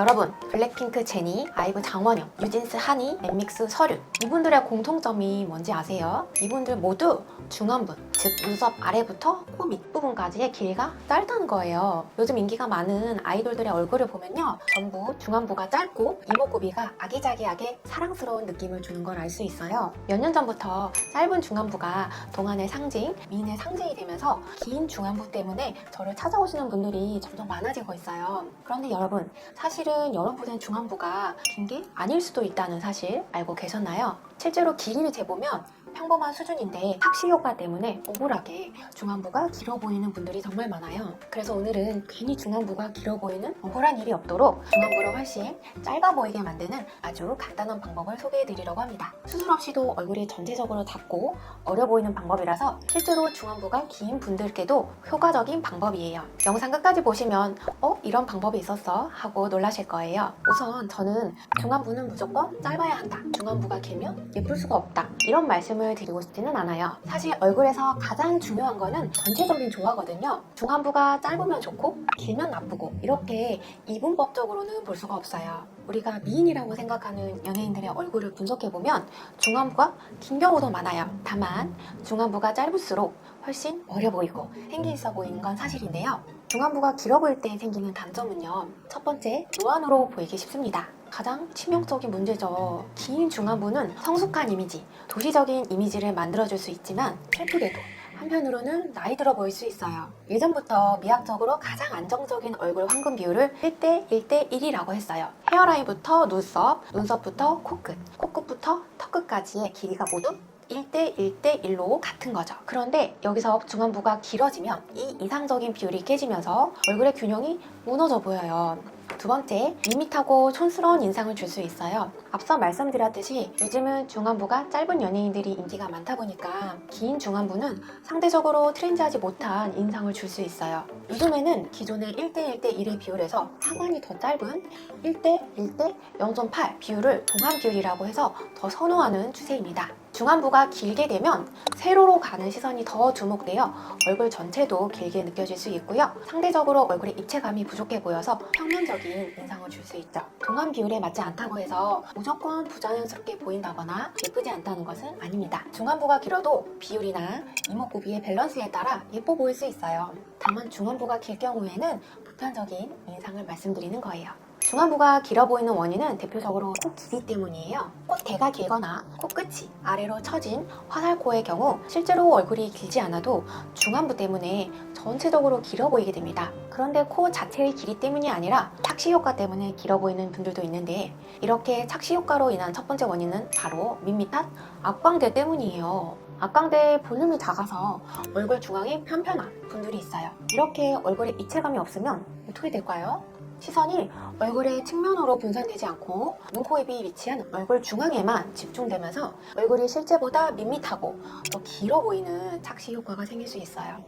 여러분, 블랙핑크 제니, 아이브 장원영, 뉴진스 한이, 엠믹스 서류, 이분들의 공통점이 뭔지 아세요? 이분들 모두 중안부, 즉 눈썹 아래부터 코 밑부분까지의 길이가 짧다는 거예요. 요즘 인기가 많은 아이돌들의 얼굴을 보면요, 전부 중안부가 짧고 이목구비가 아기자기하게 사랑스러운 느낌을 주는 걸 알 수 있어요. 몇 년 전부터 짧은 중안부가 동안의 상징, 미인의 상징이 되면서 긴 중안부 때문에 저를 찾아오시는 분들이 점점 많아지고 있어요. 그런데 여러분, 사실은 여러분의 중안부가 긴 게 아닐 수도 있다는 사실 알고 계셨나요? 실제로 길이를 재보면 평범한 수준인데 착시 효과 때문에 억울하게 중안부가 길어 보이는 분들이 정말 많아요. 그래서 오늘은 괜히 중안부가 길어 보이는 억울한 일이 없도록 중안부를 훨씬 짧아 보이게 만드는 아주 간단한 방법을 소개해 드리려고 합니다. 수술 없이도 얼굴이 전체적으로 닿고 어려 보이는 방법이라서 실제로 중안부가 긴 분들께도 효과적인 방법이에요. 영상 끝까지 보시면 이런 방법이 있었어? 하고 놀라실 거예요. 우선 저는 중안부는 무조건 짧아야 한다, 중안부가 길면 예쁠 수가 없다, 이런 말씀을 드리고 싶지는 않아요. 사실 얼굴에서 가장 중요한 거는 전체적인 조화거든요. 중안부가 짧으면 좋고 길면 나쁘고 이렇게 이분법적으로는 볼 수가 없어요. 우리가 미인이라고 생각하는 연예인들의 얼굴을 분석해보면 중안부가 긴 경우도 많아요. 다만 중안부가 짧을수록 훨씬 어려 보이고 생기 있어 보이는 건 사실인데요. 중안부가 길어 보일 때 생기는 단점은요, 첫 번째, 노안으로 보이기 쉽습니다. 가장 치명적인 문제죠. 긴 중안부는 성숙한 이미지, 도시적인 이미지를 만들어줄 수 있지만 슬프게도 한편으로는 나이 들어 보일 수 있어요. 예전부터 미학적으로 가장 안정적인 얼굴 황금 비율을 1대 1대 1이라고 했어요. 헤어라인부터 눈썹, 눈썹부터 코끝, 코끝부터 턱끝까지의 길이가 모두 1대 1대 1로 같은 거죠. 그런데 여기서 중안부가 길어지면 이 이상적인 비율이 깨지면서 얼굴의 균형이 무너져 보여요. 두 번째, 밋밋하고 촌스러운 인상을 줄 수 있어요. 앞서 말씀드렸듯이 요즘은 중안부가 짧은 연예인들이 인기가 많다 보니까 긴 중안부는 상대적으로 트렌디하지 못한 인상을 줄 수 있어요. 요즘에는 기존의 1대 1대 1의 비율에서 하관이 더 짧은 1대 1대 0.8 비율을 동안 비율이라고 해서 더 선호하는 추세입니다. 중안부가 길게 되면 세로로 가는 시선이 더 주목되어 얼굴 전체도 길게 느껴질 수 있고요. 상대적으로 얼굴에 입체감이 부족해 보여서 평면적인 인상을 줄 수 있죠. 동안 비율에 맞지 않다고 해서 무조건 부자연스럽게 보인다거나 예쁘지 않다는 것은 아닙니다. 중안부가 길어도 비율이나 이목구비의 밸런스에 따라 예뻐 보일 수 있어요. 다만 중안부가 길 경우에는 보편적인 인상을 말씀드리는 거예요. 중안부가 길어 보이는 원인은 대표적으로 코 길이 때문이에요. 콧대가 길거나 코끝이 아래로 처진 화살코의 경우 실제로 얼굴이 길지 않아도 중안부 때문에 전체적으로 길어 보이게 됩니다. 그런데 코 자체의 길이 때문이 아니라 착시 효과 때문에 길어 보이는 분들도 있는데, 이렇게 착시 효과로 인한 첫 번째 원인은 바로 밋밋한 앞광대 때문이에요. 앞광대의 볼륨이 작아서 얼굴 중앙이 편편한 분들이 있어요. 이렇게 얼굴에 입체감이 없으면 어떻게 될까요? 시선이 얼굴의 측면으로 분산되지 않고 눈, 코, 입이 위치한 얼굴 중앙에만 집중되면서 얼굴이 실제보다 밋밋하고 더 길어 보이는 착시 효과가 생길 수 있어요.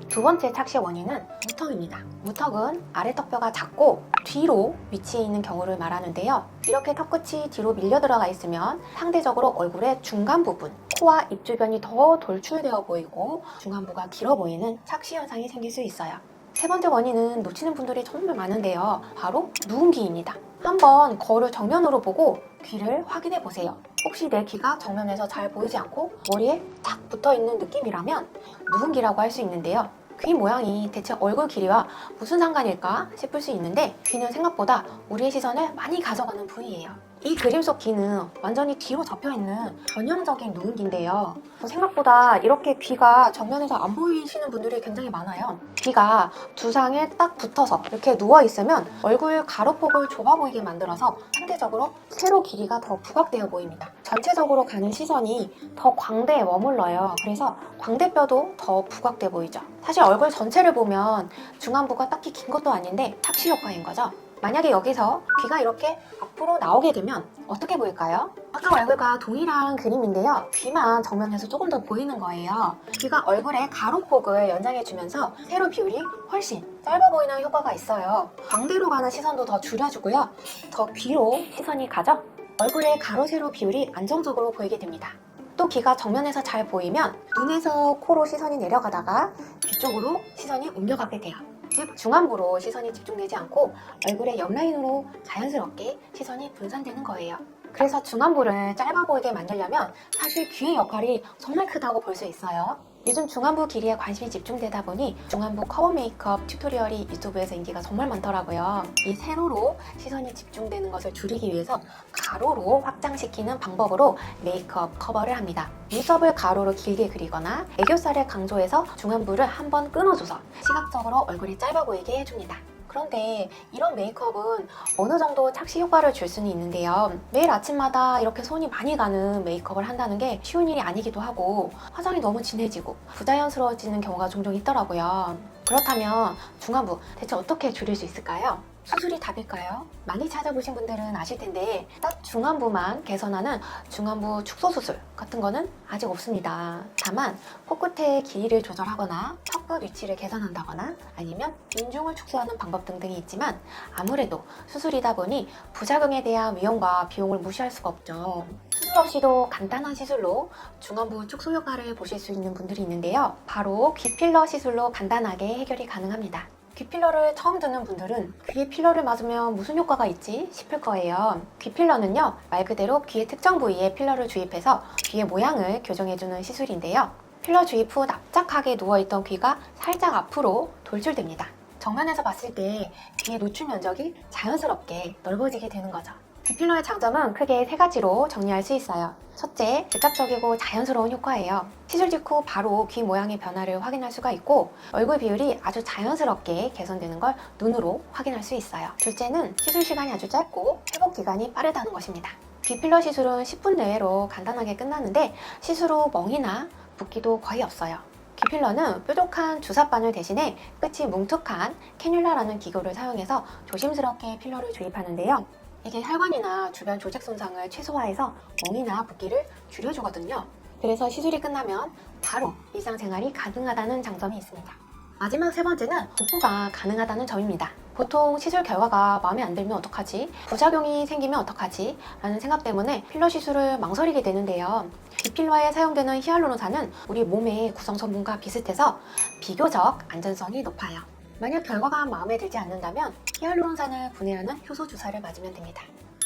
두 번째 착시 원인은 무턱입니다. 무턱은 아래 턱뼈가 작고 뒤로 위치해 있는 경우를 말하는데요. 이렇게 턱끝이 뒤로 밀려 들어가 있으면 상대적으로 얼굴의 중간 부분, 코와 입 주변이 더 돌출되어 보이고 중안부가 길어 보이는 착시 현상이 생길 수 있어요. 세 번째 원인은 놓치는 분들이 정말 많은데요. 바로 누군기입니다. 한번 거울을 정면으로 보고 귀를 확인해 보세요. 혹시 내 귀가 정면에서 잘 보이지 않고 머리에 탁 붙어있는 느낌이라면 누군기라고 할 수 있는데요. 귀 모양이 대체 얼굴 길이와 무슨 상관일까 싶을 수 있는데, 귀는 생각보다 우리의 시선을 많이 가져가는 부위예요. 이 그림 속 귀는 완전히 뒤로 접혀있는 전형적인 누군기인데요. 생각보다 이렇게 귀가 정면에서 안 보이시는 분들이 굉장히 많아요. 귀가 두상에 딱 붙어서 이렇게 누워있으면 얼굴 가로폭을 좁아 보이게 만들어서 상대적으로 세로 길이가 더 부각되어 보입니다. 전체적으로 가는 시선이 더 광대에 머물러요. 그래서 광대뼈도 더 부각돼 보이죠. 사실 얼굴 전체를 보면 중안부가 딱히 긴 것도 아닌데 착시 효과인 거죠. 만약에 여기서 귀가 이렇게 앞으로 나오게 되면 어떻게 보일까요? 아까 얼굴과 동일한 그림인데요. 귀만 정면에서 조금 더 보이는 거예요. 귀가 얼굴의 가로폭을 연장해주면서 세로 비율이 훨씬 짧아 보이는 효과가 있어요. 광대로 가는 시선도 더 줄여주고요. 더 귀로 시선이 가죠? 얼굴의 가로 세로 비율이 안정적으로 보이게 됩니다. 또 귀가 정면에서 잘 보이면 눈에서 코로 시선이 내려가다가 귀 쪽으로 시선이 옮겨가게 돼요. 즉 중안부로 시선이 집중되지 않고 얼굴의 옆라인으로 자연스럽게 시선이 분산되는 거예요. 그래서 중안부를 짧아 보이게 만들려면 사실 귀의 역할이 정말 크다고 볼 수 있어요. 요즘 중안부 길이에 관심이 집중되다 보니 중안부 커버 메이크업 튜토리얼이 유튜브에서 인기가 정말 많더라고요. 이 세로로 시선이 집중되는 것을 줄이기 위해서 가로로 확장시키는 방법으로 메이크업 커버를 합니다. 눈썹을 가로로 길게 그리거나 애교살을 강조해서 중안부를 한번 끊어줘서 시각적으로 얼굴이 짧아 보이게 해줍니다. 그런데 이런 메이크업은 어느 정도 착시 효과를 줄 수는 있는데요. 매일 아침마다 이렇게 손이 많이 가는 메이크업을 한다는 게 쉬운 일이 아니기도 하고 화장이 너무 진해지고 부자연스러워지는 경우가 종종 있더라고요. 그렇다면 중안부 대체 어떻게 줄일 수 있을까요? 수술이 답일까요? 많이 찾아보신 분들은 아실 텐데 딱 중안부만 개선하는 중안부 축소 수술 같은 거는 아직 없습니다. 다만 코끝의 길이를 조절하거나 턱끝 위치를 개선한다거나 아니면 인중을 축소하는 방법 등등이 있지만 아무래도 수술이다 보니 부작용에 대한 위험과 비용을 무시할 수가 없죠. 수술 없이도 간단한 시술로 중안부 축소 효과를 보실 수 있는 분들이 있는데요. 바로 귀 필러 시술로 간단하게 해결이 가능합니다. 귀 필러를 처음 듣는 분들은 귀에 필러를 맞으면 무슨 효과가 있지 싶을 거예요. 귀 필러는요, 말 그대로 귀의 특정 부위에 필러를 주입해서 귀의 모양을 교정해주는 시술인데요. 필러 주입 후 납작하게 누워있던 귀가 살짝 앞으로 돌출됩니다. 정면에서 봤을 때 귀의 노출 면적이 자연스럽게 넓어지게 되는 거죠. 귀 필러의 장점은 크게 세 가지로 정리할 수 있어요. 첫째, 즉각적이고 자연스러운 효과예요. 시술 직후 바로 귀 모양의 변화를 확인할 수가 있고 얼굴 비율이 아주 자연스럽게 개선되는 걸 눈으로 확인할 수 있어요. 둘째는 시술 시간이 아주 짧고 회복 기간이 빠르다는 것입니다. 귀 필러 시술은 10분 내로 간단하게 끝나는데 시술 후 멍이나 붓기도 거의 없어요. 귀 필러는 뾰족한 주사바늘 대신에 끝이 뭉툭한 캐뉼라라는 기교를 사용해서 조심스럽게 필러를 주입하는데요. 이게 혈관이나 주변 조직 손상을 최소화해서 멍이나 붓기를 줄여주거든요. 그래서 시술이 끝나면 바로 일상생활이 가능하다는 장점이 있습니다. 마지막 세 번째는 복구가 가능하다는 점입니다. 보통 시술 결과가 마음에 안 들면 어떡하지? 부작용이 생기면 어떡하지? 라는 생각 때문에 필러 시술을 망설이게 되는데요. 이 필러에 사용되는 히알루론산은 우리 몸의 구성 성분과 비슷해서 비교적 안전성이 높아요. 만약 결과가 마음에 들지 않는다면 히알루론산을 분해하는 효소 주사를 맞으면 됩니다.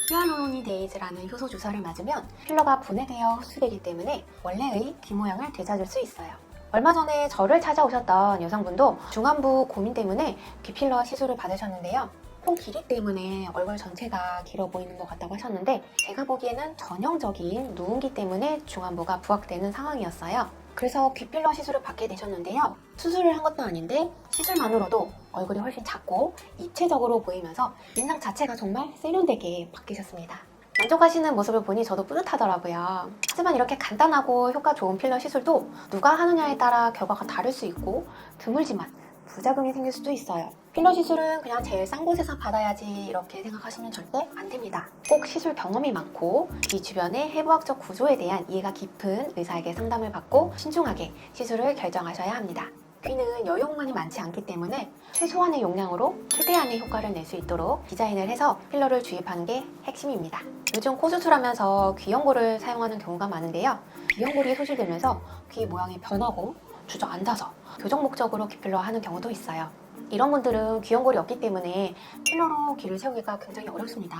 히알루로니데이즈라는 효소 주사를 맞으면 필러가 분해되어 흡수되기 때문에 원래의 귀 모양을 되찾을 수 있어요. 얼마 전에 저를 찾아오셨던 여성분도 중안부 고민 때문에 귀 필러 시술을 받으셨는데요. 코 길이 때문에 얼굴 전체가 길어 보이는 것 같다고 하셨는데 제가 보기에는 전형적인 누운기 때문에 중안부가 부각되는 상황이었어요. 그래서 귀 필러 시술을 받게 되셨는데요. 수술을 한 것도 아닌데 시술만으로도 얼굴이 훨씬 작고 입체적으로 보이면서 인상 자체가 정말 세련되게 바뀌셨습니다. 만족하시는 모습을 보니 저도 뿌듯하더라고요. 하지만 이렇게 간단하고 효과 좋은 필러 시술도 누가 하느냐에 따라 결과가 다를 수 있고 드물지만 부작용이 생길 수도 있어요. 필러 시술은 그냥 제일 싼 곳에서 받아야지 이렇게 생각하시면 절대 안 됩니다. 꼭 시술 경험이 많고 귀 주변의 해부학적 구조에 대한 이해가 깊은 의사에게 상담을 받고 신중하게 시술을 결정하셔야 합니다. 귀는 여용만이 많지 않기 때문에 최소한의 용량으로 최대한의 효과를 낼 수 있도록 디자인을 해서 필러를 주입하는 게 핵심입니다. 요즘 코 수술하면서 귀연골을 사용하는 경우가 많은데요. 귀연골이 소실되면서 귀 모양이 변하고 주저앉아서 교정 목적으로 귀 필러 하는 경우도 있어요. 이런 분들은 귀연골이 없기 때문에 필러로 귀를 세우기가 굉장히 어렵습니다.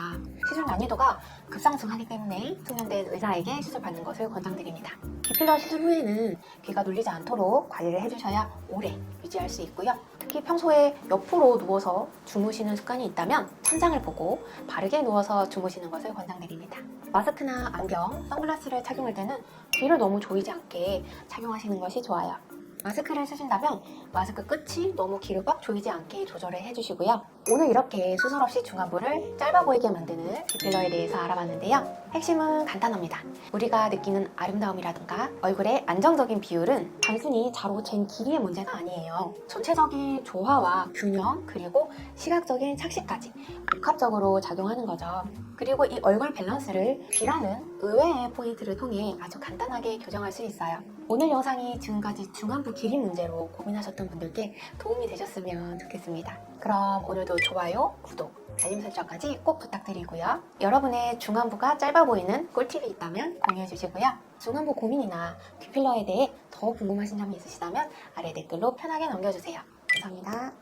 시술 난이도가 급상승하기 때문에 숙련된 의사에게 시술 받는 것을 권장드립니다. 귀 필러 시술 후에는 귀가 눌리지 않도록 관리를 해주셔야 오래 유지할 수 있고요. 특히 평소에 옆으로 누워서 주무시는 습관이 있다면 천장을 보고 바르게 누워서 주무시는 것을 권장드립니다. 마스크나 안경, 선글라스를 착용할 때는 귀를 너무 조이지 않게 착용하시는 것이 좋아요. 마스크를 쓰신다면 마스크 끝이 너무 귀를 꽉 조이지 않게 조절을 해주시고요. 오늘 이렇게 수술 없이 중안부를 짧아 보이게 만드는 귀 필러에 대해서 알아봤는데요. 핵심은 간단합니다. 우리가 느끼는 아름다움이라든가 얼굴의 안정적인 비율은 단순히 자로 잰 길이의 문제가 아니에요. 전체적인 조화와 균형 그리고 시각적인 착시까지 복합적으로 작용하는 거죠. 그리고 이 얼굴 밸런스를 귀라는 의외의 포인트를 통해 아주 간단하게 교정할 수 있어요. 오늘 영상이 지금까지 중안부 길이 문제로 고민하셨던 분들께 도움이 되셨으면 좋겠습니다. 그럼 오늘도 좋아요, 구독, 알림 설정까지 꼭 부탁드리고요. 여러분의 중안부가 짧아 보이는 꿀팁이 있다면 공유해 주시고요. 중안부 고민이나 귀 필러에 대해 더 궁금하신 점이 있으시다면 아래 댓글로 편하게 남겨주세요. 감사합니다.